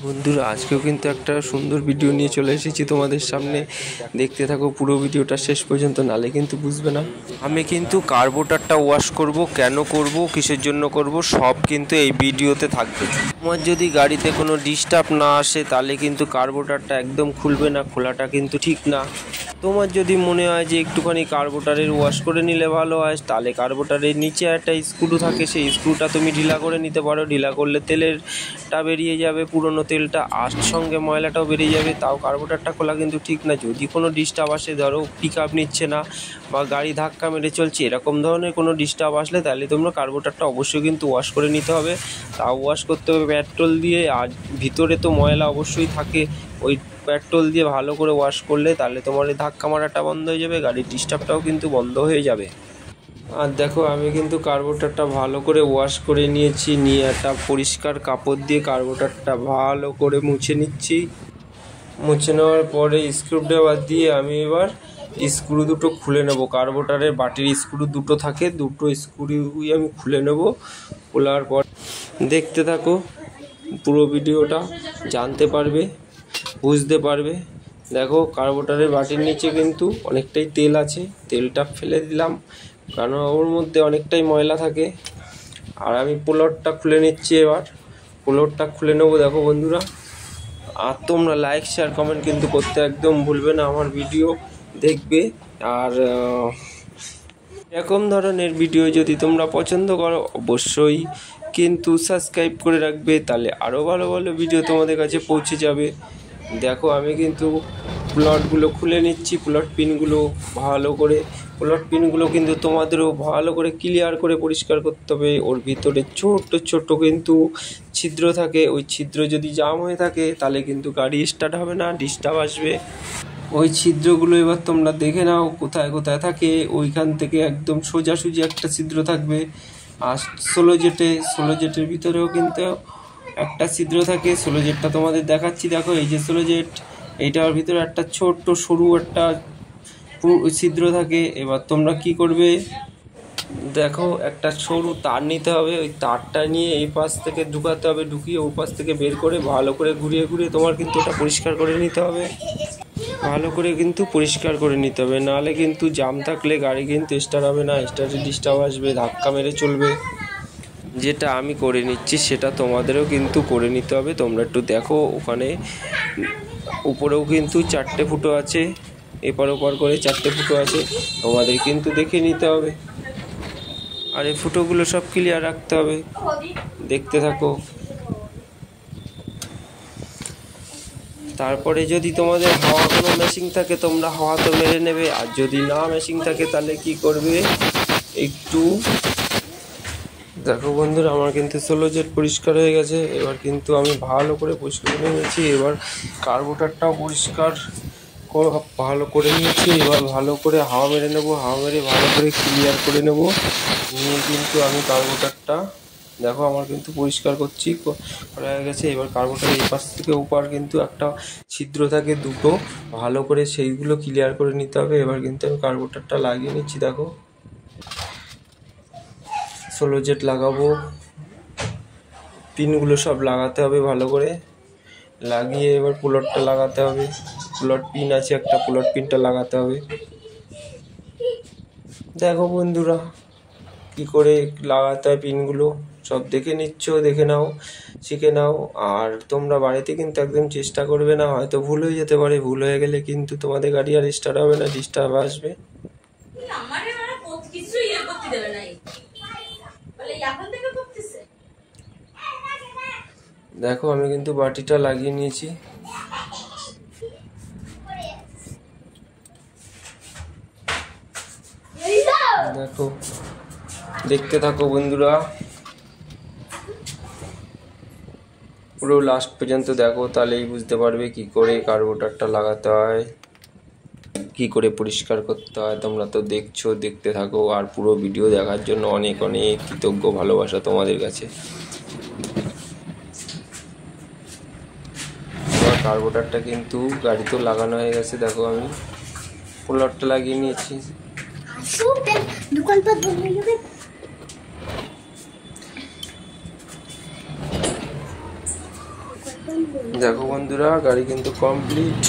বন্ধুরা আজকেও কিন্তু একটা সুন্দর ভিডিও নিয়ে চলে এসেছি তোমাদের সামনে। দেখতে থাকো পুরো ভিডিওটা শেষ পর্যন্ত, নালে কিন্তু বুঝবে না। আমি কিন্তু কার্বোরেটরটা ওয়াশ করব, কেন করব, কিসের জন্য করব, সব কিন্তু এই ভিডিওতে থাকবে। তোমার যদি গাড়িতে কোনো ডিস্টার্ব না আসে তাহলে কিন্তু কার্বোরেটরটা একদম খুলবে না, খোলাটা কিন্তু ঠিক না। তোমার যদি মনে হয় যে একটুখানি কার্বোরেটরের ওয়াশ করে নিলে ভালো হয়, তাহলে কার্বোরেটরের নিচে একটা স্ক্রু থাকে, সেই স্ক্রুটা তুমি ঢিলা করে নিতে পারো। ঢিলা করলে তেলেরটা বেরিয়ে যাবে, পুরনো তেলটা, আর সঙ্গে ময়লাটাও বেরিয়ে যাবে। তাও কার্বোরেটরটা খোলা কিন্তু ঠিক না। যদি কোনো ডিস্টার্ব আসে, ধরো পিক আপ নিচ্ছে না বা গাড়ি ধাক্কা মেরে চলছে, এরকম ধরনের কোনো ডিস্টার্ব আসলে তাহলে তোমরা কার্বোরেটরটা অবশ্যই কিন্তু ওয়াশ করে নিতে হবে। তাও ওয়াশ করতে হবে পেট্রোল দিয়ে, আর ভিতরে তো ময়লা অবশ্যই থাকে, ওই পেট্রোল দিয়ে ভালো করে ওয়াশ করলে তাহলে তোমার এই ধাক্কা মারাটা বন্ধ হয়ে যাবে, গাড়ির ডিস্টার্বটাও কিন্তু বন্ধ হয়ে যাবে। আর দেখো আমি কিন্তু কার্বোরেটরটা ভালো করে ওয়াশ করে নিয়েছি, নিয়ে একটা পরিষ্কার কাপড় দিয়ে কার্বোরেটরটা ভালো করে মুছে নিচ্ছি। মুছে নেওয়ার পরে স্ক্রুড্রাইভার দিয়ে আমি এবার স্ক্রু দুটো খুলে নেব। কার্বোরেটরের বাটির স্ক্রু দুটো থাকে, দুটো স্ক্রুই আমি খুলে নেব। খোলার পর দেখতে থাকো পুরো ভিডিওটা, জানতে পারবে, বুঝতে পারবে। দেখো কার্বোরেটরের বাটির নিচে কিন্তু অনেকটাই তেল আছে, তেলটা ফেলে দিলাম কারণ ওর মধ্যে অনেকটাই ময়লা থাকে। আর আমি প্লাগটা খুলে নিচ্ছি। এবার প্লাগটা খুলে নেবো। দেখো বন্ধুরা, আর তোমরা লাইক শেয়ার কমেন্ট কিন্তু করতে একদম ভুলবে না, আমার ভিডিও দেখবে। আর এরকম ধরনের ভিডিও যদি তোমরা পছন্দ করো অবশ্যই কিন্তু সাবস্ক্রাইব করে রাখবে, তাহলে আরও ভালো ভালো ভিডিও তোমাদের কাছে পৌঁছে যাবে। দেখো আমি কিন্তু প্লটগুলো খুলে নিচ্ছি, প্লট পিনগুলো ভালো করে। প্লট পিনগুলো কিন্তু তোমাদেরও ভালো করে ক্লিয়ার করে পরিষ্কার করতে হবে। ওর ভিতরে ছোট্ট ছোট্ট কিন্তু ছিদ্র থাকে, ওই ছিদ্র যদি জাম হয়ে থাকে তাহলে কিন্তু গাড়ি স্টার্ট হবে না, ডিস্টার্ব আসবে। ওই ছিদ্রগুলো এবার তোমরা দেখে নাও কোথায় কোথায় থাকে। ওইখান থেকে একদম সোজাসুজি একটা ছিদ্র থাকবে। আর ষোলো জেটের ভিতরেও কিন্তু একটা ছিদ্র থাকে। ষোলো জেটটা তোমাদের দেখাচ্ছি, দেখো এই যে ষোলো জেট, এইটার ভিতরে একটা ছোট্ট সরু একটা ছিদ্র থাকে। এবার তোমরা কি করবে, দেখো একটা সরু তার নিতে হবে, ওই তারটা নিয়ে এই পাশ থেকে ঢুকাতে হবে, ঢুকিয়ে ওই পাশ থেকে বের করে ভালো করে ঘুরিয়ে ঘুরিয়ে তোমার কিন্তু ওটা পরিষ্কার করে নিতে হবে। ভালো করে কিন্তু পরিষ্কার করে নিতে হবে, নাহলে কিন্তু জাম থাকলে গাড়ি কিন্তু স্টার্ট হবে না, স্টার্টে ডিস্টার্ব আসবে, ধাক্কা মেরে চলবে। যেটা আমি করে নিচ্ছি সেটা তোমাদেরও কিন্তু করে নিতে হবে। তোমরা একটু দেখো, ওখানে উপরেও কিন্তু 4টে ফুটো আছে, এপার ওপার করে 4টে ফুটো আছে, তোমাদের কিন্তু দেখে নিতে হবে। আর এই ফুটোগুলো সব ক্লিয়ার রাখতে হবে। দেখতে থাকো। তারপরে যদি তোমাদের হাওয়া কোনো মেশিন থাকে তোমরা হাওয়া তো মেরে নেবে, আর যদি না মেশিন থাকে তাহলে কি করবে, একটু দেখো বন্ধুরা আমার কিন্তু 16 জেট পরিষ্কার হয়ে গেছে। এবার কিন্তু আমি ভালো করে পরিষ্কার করে নিয়েছি। এবার কার্বোরেটরটাও পরিষ্কার ভালো করে নিয়েছি। এবার ভালো করে হাওয়া মেরে নেবো, হাওয়া মেরে ভালো করে ক্লিয়ার করে নেব। নিয়ে কিন্তু আমি কার্বোরেটরটা দেখো আমার কিন্তু পরিষ্কার করছি, করা হয়ে গেছে। এবার কার্বোরেটর এই পাশ থেকে ওপার কিন্তু একটা ছিদ্র থাকে দুটো, ভালো করে সেইগুলো ক্লিয়ার করে নিতে হবে। এবার কিন্তু আমি কার্বোরেটরটা লাগিয়ে নিচ্ছি। দেখো 16 জেট লাগাবো, পিনগুলো সব লাগাতে হবে ভালো করে। লাগিয়ে এবার প্লটটা লাগাতে হবে, প্লট পিন আছে একটা, প্লট পিনটা লাগাতে হবে। দেখো বন্ধুরা কি করে লাগাতে হয় পিনগুলো সব দেখে নিচ্ছ, দেখে নাও, শিখে নাও। আর তোমরা বাড়িতে কিন্তু একদম চেষ্টা করবে না, হয়তো ভুল হয়ে যেতে পারে, ভুল হয়ে গেলে কিন্তু তোমাদের গাড়ি আর স্টার্ট হবে না, ডিস্টার্ব আসবে। দেখো আমি কিন্তু বাটিটা লাগিয়ে নিয়েছি। দেখো দেখতে থাকো বন্ধুরা, পুরো লাস্ট পর্যন্ত দেখো, তাহলেই বুঝতে পারবে কি করে কার্বোরেটরটা লাগাতে হয়, কি করে পরিষ্কার করতে হয়। তোমরা তো দেখছো, দেখতে থাকো। আর পুরো ভিডিও দেখার জন্য অনেক অনেক কৃতজ্ঞ, ভালোবাসা তোমাদের কাছে। কার্বোরেটরটা কিন্তু গাড়িতেও লাগানো হয়ে গেছে। দেখো আমি প্লটটা লাগিয়ে নিয়েছি। দেখো বন্ধুরা, গাড়ি কিন্তু কমপ্লিট।